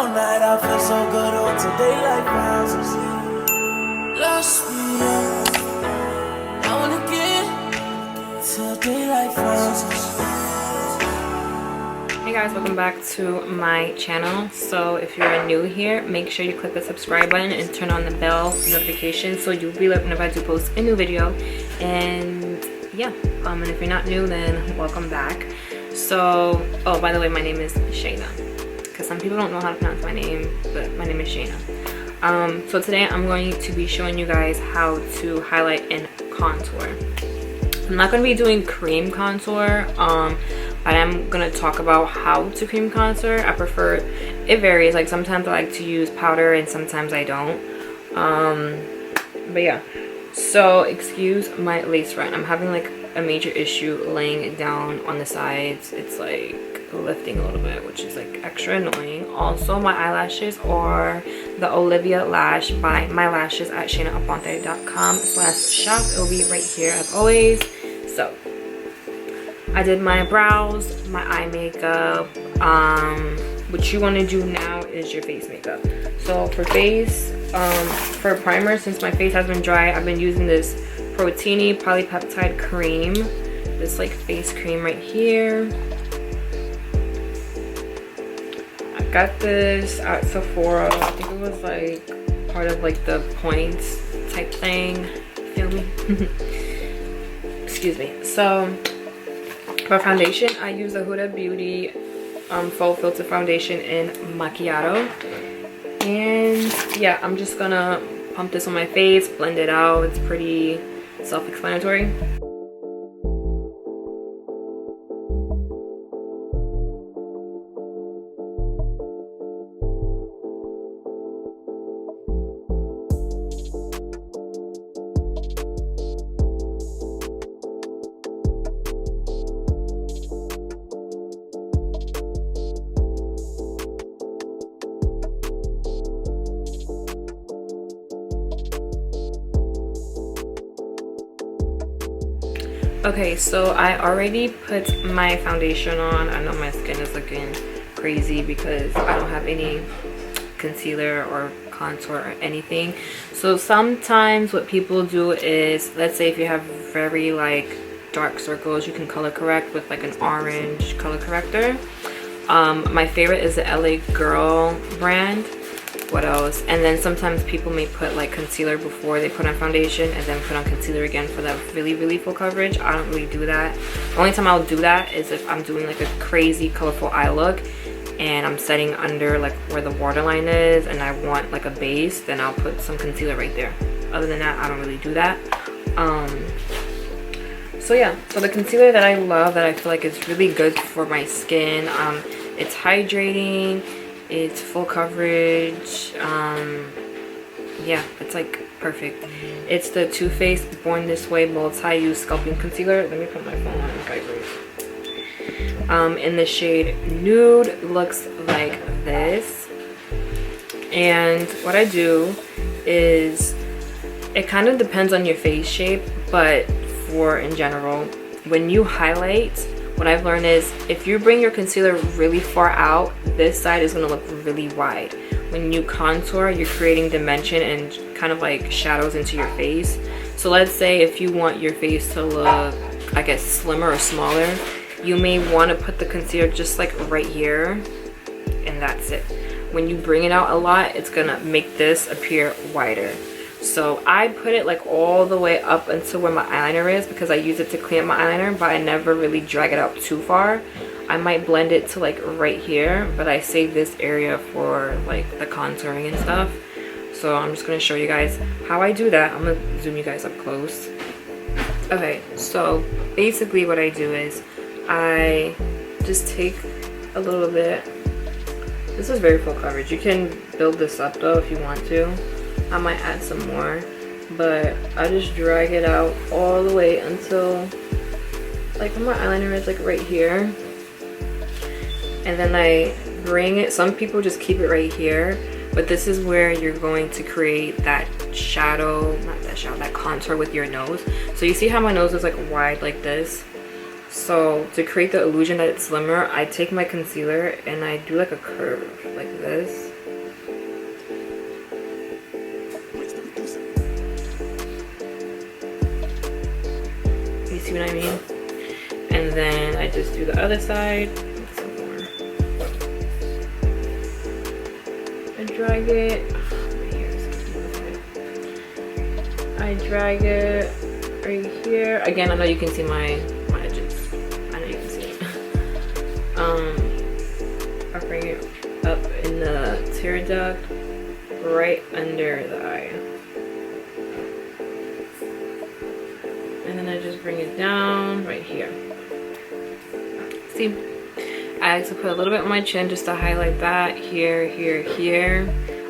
all night, I feel so good until daylight finds us. Lost me up, now and again, till daylight finds us. Hey guys, welcome back to my channel. So if you're new here, make sure you click the subscribe button and turn on the bell notification so you'll be alerted whenever I do post a new video. And yeah, and if you're not new, then welcome back. So, oh, by the way, my name is Shayna, because some people don't know how to pronounce my name, but my name is Shayna. So today I'm going to be showing you guys how to highlight and contour. I'm not going to be doing cream contour, but I'm going to talk about how to cream contour. I prefer, it varies, like sometimes I like to use powder and sometimes I don't. But yeah, so excuse my lace front. I'm having like a major issue laying it down on the sides. It's like lifting a little bit, which is like extra annoying. Also, my eyelashes are the Olivia Lash by My Lashes at ShaynaAponte.com/shop. It will be right here as always. So I did my brows, my eye makeup. What you want to do now is your face makeup. So for face, for primer, since my face has been dry, I've been using this Protini polypeptide cream, this like face cream right here. I got this at Sephora. I think it was like part of like the points type thing, feel me? Excuse me. So for foundation, I use the Huda Beauty Faux Filter Foundation in Macchiato. And yeah, I'm just gonna pump this on my face, blend it out. It's pretty self-explanatory. Okay, so I already put my foundation on. I know my skin is looking crazy because I don't have any concealer or contour or anything. So sometimes what people do is, let's say if you have very like dark circles, you can color correct with like an orange color corrector. My favorite is the LA Girl brand. What else? And then sometimes people may put like concealer before they put on foundation and then put on concealer again for that really full coverage. I don't really do that. The only time I'll do that is if I'm doing like a crazy colorful eye look and I'm setting under like where the waterline is and I want like a base, then I'll put some concealer right there. Other than that, I don't really do that. So yeah, so the concealer that I love, that I feel like is really good for my skin, it's hydrating, it's full coverage, yeah, it's like perfect. It's the Too Faced Born This Way multi-use sculpting concealer. Let me put my phone on vibrate. In the shade Nude, looks like this. And what I do is, it kind of depends on your face shape, but for in general, when you highlight, what I've learned is if you bring your concealer really far out, this side is going to look really wide. When you contour, you're creating dimension and kind of like shadows into your face. So let's say if you want your face to look, I guess, slimmer or smaller, you may want to put the concealer just like right here, and that's it. When you bring it out a lot, it's going to make this appear wider. So I put it like all the way up until where my eyeliner is because I use it to clean up my eyeliner, but I never really drag it out too far. I might blend it to like right here, but I save this area for like the contouring and stuff. So I'm just going to show you guys how I do that. I'm going to zoom you guys up close. Okay, so basically what I do is I just take a little bit. This is very full coverage. You can build this up though if you want to. I might add some more, but I just drag it out all the way until like where my eyeliner is, like right here. And then I bring it, some people just keep it right here, but this is where you're going to create that shadow, not that shadow, that contour with your nose. So you see how my nose is like wide like this? So to create the illusion that it's slimmer, I take my concealer and I do like a curve like this. do the other side. I drag it. I drag it right here. Again, I know you can see my edges. I know you can see it. I bring it up in the tear duct, right under the eye. And then I just bring it down right here. See? I like to put a little bit on my chin just to highlight that. Here, here, here.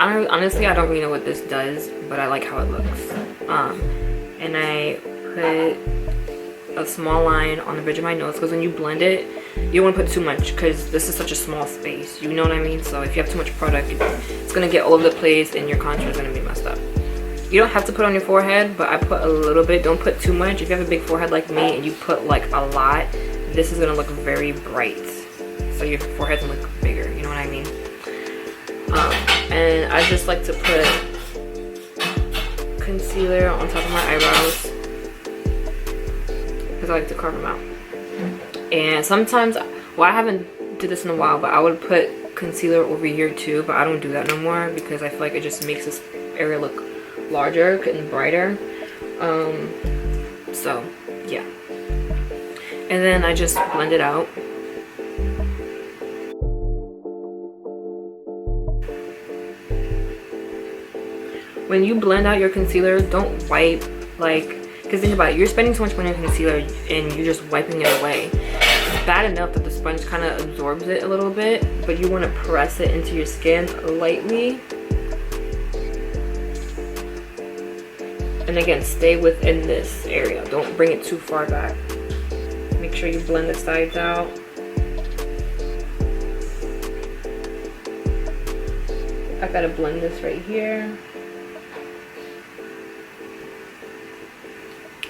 Honestly, I don't really know what this does, but I like how it looks. And I put a small line on the bridge of my nose, because when you blend it, you don't want to put too much, because this is such a small space, you know what I mean? So if you have too much product, it's going to get all over the place and your contour is going to be messed up. You don't have to put on your forehead, but I put a little bit. Don't put too much. If you have a big forehead like me and you put like a lot, this is going to look very bright. So your forehead's going to look bigger, you know what I mean? And I just like to put concealer on top of my eyebrows, because I like to carve them out. And sometimes, well, I haven't did this in a while, but I would put concealer over here too, but I don't do that no more, because I feel like it just makes this area look larger and brighter. So yeah, and then I just blend it out. When you blend out your concealer, don't wipe, like, because think about it, you're spending so much money on concealer and you're just wiping it away. It's bad enough that the sponge kind of absorbs it a little bit, but you want to press it into your skin lightly. And again, stay within this area. Don't bring it too far back. Make sure you blend the sides out. I gotta blend this right here.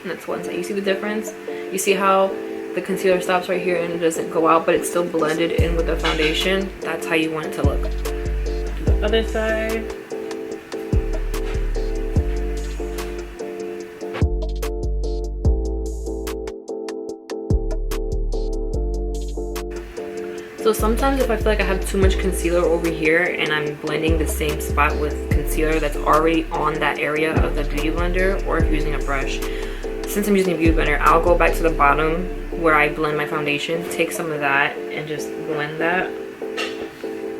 And that's one side. You see the difference? You see how the concealer stops right here and it doesn't go out, but it's still blended in with the foundation? That's how you want it to look. To the other side. So sometimes if I feel like I have too much concealer over here and I'm blending the same spot with concealer that's already on that area of the beauty blender, or if you're using a brush, since I'm using a beauty blender, I'll go back to the bottom where I blend my foundation, take some of that and just blend that,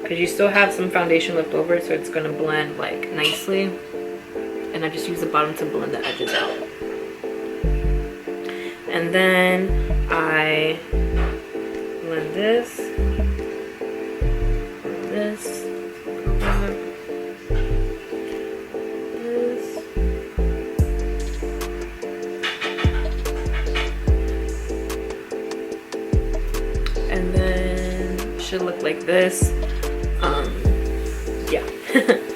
because you still have some foundation left over, so it's going to blend like nicely. And I just use the bottom to blend the edges out. And then I blend this, this, and then should look like this. Yeah.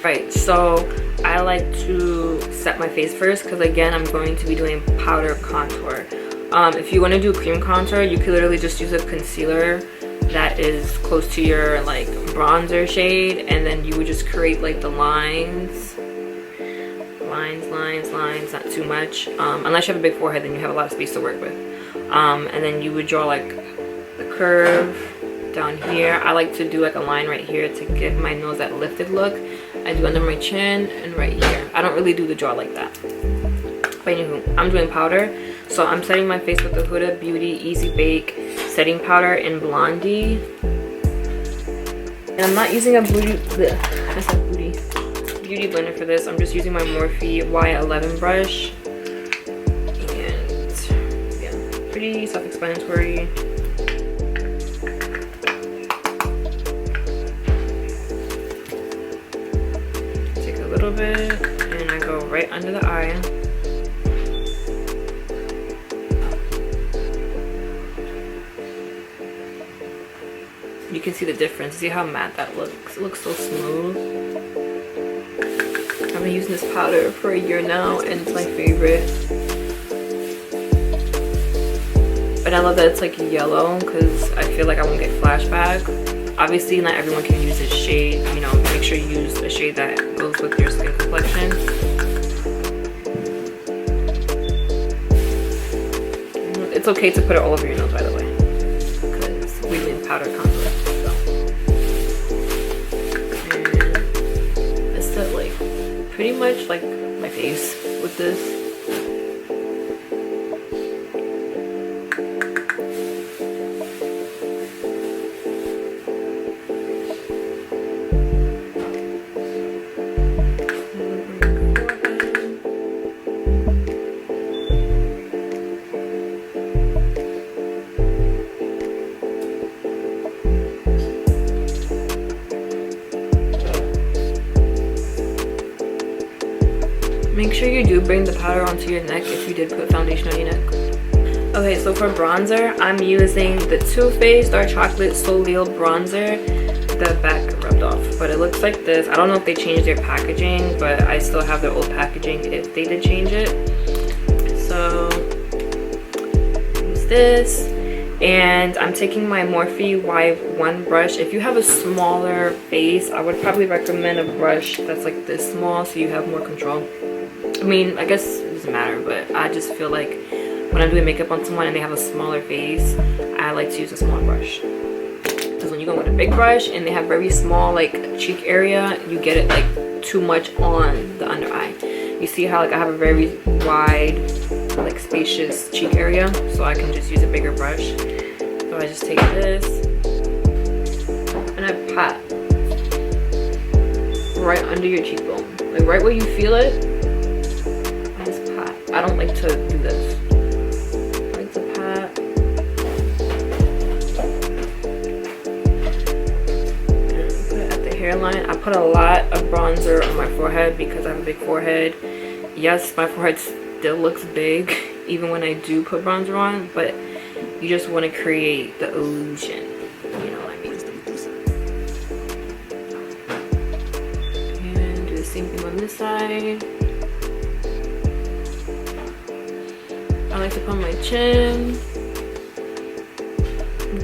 Right, so I like to set my face first, because again, I'm going to be doing powder contour. If you want to do cream contour, you could literally just use a concealer that is close to your like bronzer shade, and then you would just create like the lines, not too much, unless you have a big forehead, then you have a lot of space to work with. And then you would draw like the curve down here. I like to do like a line right here to give my nose that lifted look. I do under my chin and right here. I don't really do the jaw like that. But anywho, I'm doing powder. So I'm setting my face with the Huda Beauty Easy Bake setting powder in Blondie. And I'm not using a beauty blender for this. I'm just using my Morphe Y11 brush. And yeah, pretty self-explanatory. Take a little bit and I go right under the eye. You can see the difference. See how matte that looks? It looks so smooth. I've been using this powder for a year now and it's my favorite. But I love that it's like yellow, because I feel like I won't get flashback. Obviously not everyone can use this shade, you know, make sure you use a shade that goes with your skin complexion. It's okay to put it all over your nose, by the way, because powder contour. So. And I set like pretty much like my face with this. Make sure you do bring the powder onto your neck if you did put foundation on your neck. Okay, so for bronzer, I'm using the Too Faced Dark Chocolate Soleil Bronzer. The back rubbed off, but it looks like this. I don't know if they changed their packaging, but I still have their old packaging if they did change it. So, use this. And I'm taking my Morphe Y1 brush. If you have a smaller face, I would probably recommend a brush that's like this small so you have more control. I mean, I guess it doesn't matter, but I just feel like when I'm doing makeup on someone and they have a smaller face, I like to use a small brush. Because when you go with a big brush and they have very small like cheek area, you get it like too much on the under eye. You see how like I have a very wide, like spacious cheek area, so I can just use a bigger brush. So I just take this and I pat right under your cheekbone, like right where you feel it. I just pat. I don't like to do this. I like to pat. Put it at the hairline. I put a lot of bronzer on my forehead because I have a big forehead. Yes, my forehead still looks big even when I do put bronzer on, but you just want to create the illusion, you know what I mean? And do the same thing on this side. I like to put on my chin,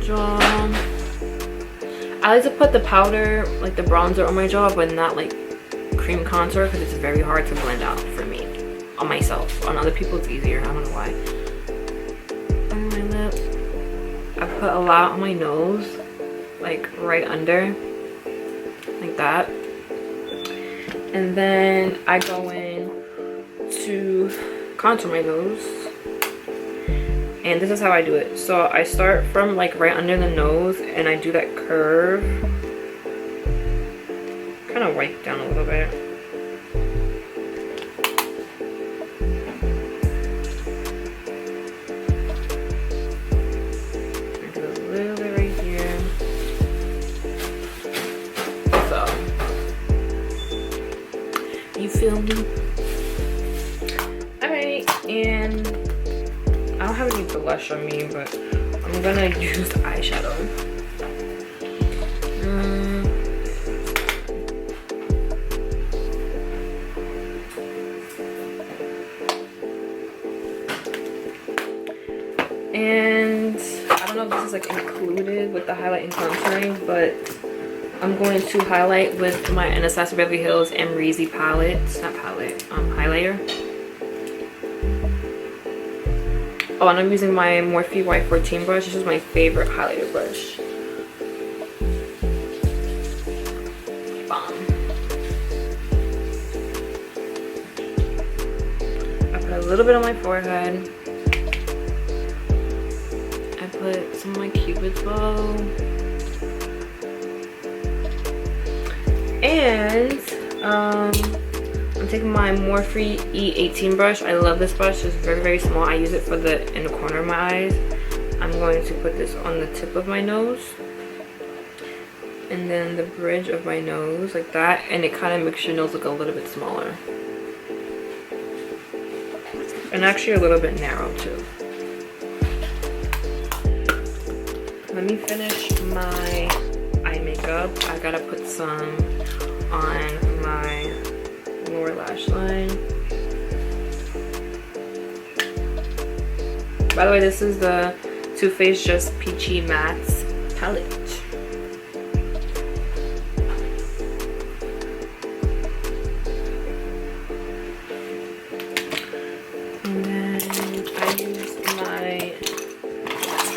jaw. I like to put the powder, like the bronzer on my jaw, but not like cream contour because it's very hard to blend out for me. On myself. On other people it's easier. I don't know why. On my lip. I put a lot on my nose. Like right under. Like that. And then I go in to contour my nose. And this is how I do it. So I start from like right under the nose and I do that curve. Kind of wipe down a little bit. You feel me? Alright, and I don't have any blush on me, but I'm gonna use eyeshadow. And I don't know if this is like included with the highlight and contouring, but I'm going to highlight with my Anastasia Beverly Hills Amrezy palette. It's not palette, highlighter. Oh, and I'm using my Morphe Y14 brush. This is my favorite highlighter brush. Bomb. I put a little bit on my forehead. I put some of my Cupid's bow. And I'm taking my Morphe E18 brush. I love this brush. It's very, very small. I use it for in the corner of my eyes. I'm going to put this on the tip of my nose. And then the bridge of my nose, like that. And it kind of makes your nose look a little bit smaller. And actually a little bit narrow too. Let me finish my eye makeup. I gotta put some on my lower lash line. By the way, this is the Too Faced Just Peachy Mattes palette. And then I used my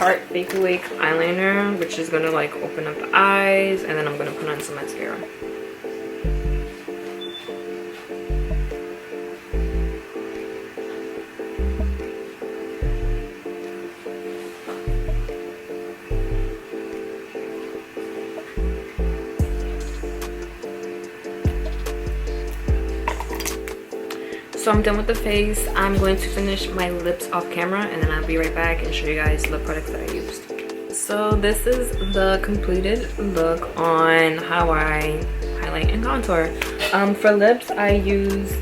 Tarte Fake Awake eyeliner, which is gonna like open up the eyes, and then I'm gonna put on some mascara. So I'm done with the face. I'm going to finish my lips off camera, and then I'll be right back and show you guys the products that I used. So this is the completed look on how I highlight and contour. For lips, I use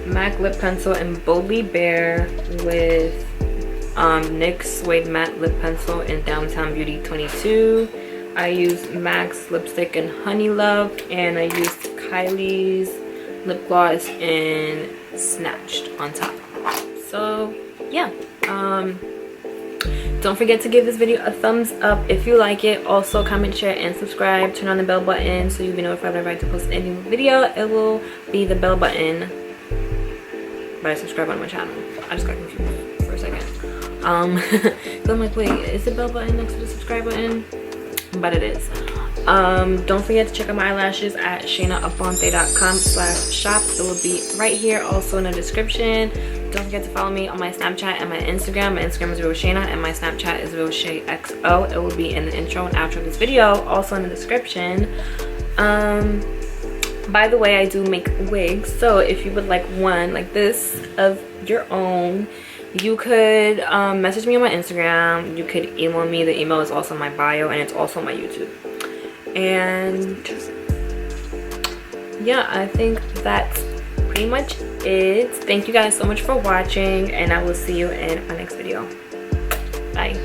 MAC lip pencil in Boldly Bare with NYX Suede Matte Lip Pencil in Downtown Beauty 22. I use MAC's lipstick in Honey Love, and I used Kylie's lip gloss in Snatched on top. So yeah, don't forget to give this video a thumbs up if you like it. Also comment, share, and subscribe. Turn on the bell button so you'll be notified whenever I post a new video. It will be the bell button, but I subscribe on my channel. I just got confused for a second. So I'm like, wait, is the bell button next to the subscribe button? But it is. Don't forget to check out my eyelashes at shaynaabonte.com/shop. It will be right here, also in the description. Don't forget to follow me on my Snapchat and my Instagram. My Instagram is RealShayna and my Snapchat is RealShayXO. It will be in the intro and outro of this video, also in the description. By the way, I do make wigs, so if you would like one like this of your own, you could message me on my Instagram. You could email me. The email is also in my bio, and it's also on my YouTube. And yeah, I think that's pretty much it. Thank you guys so much for watching, and I will see you in my next video. Bye.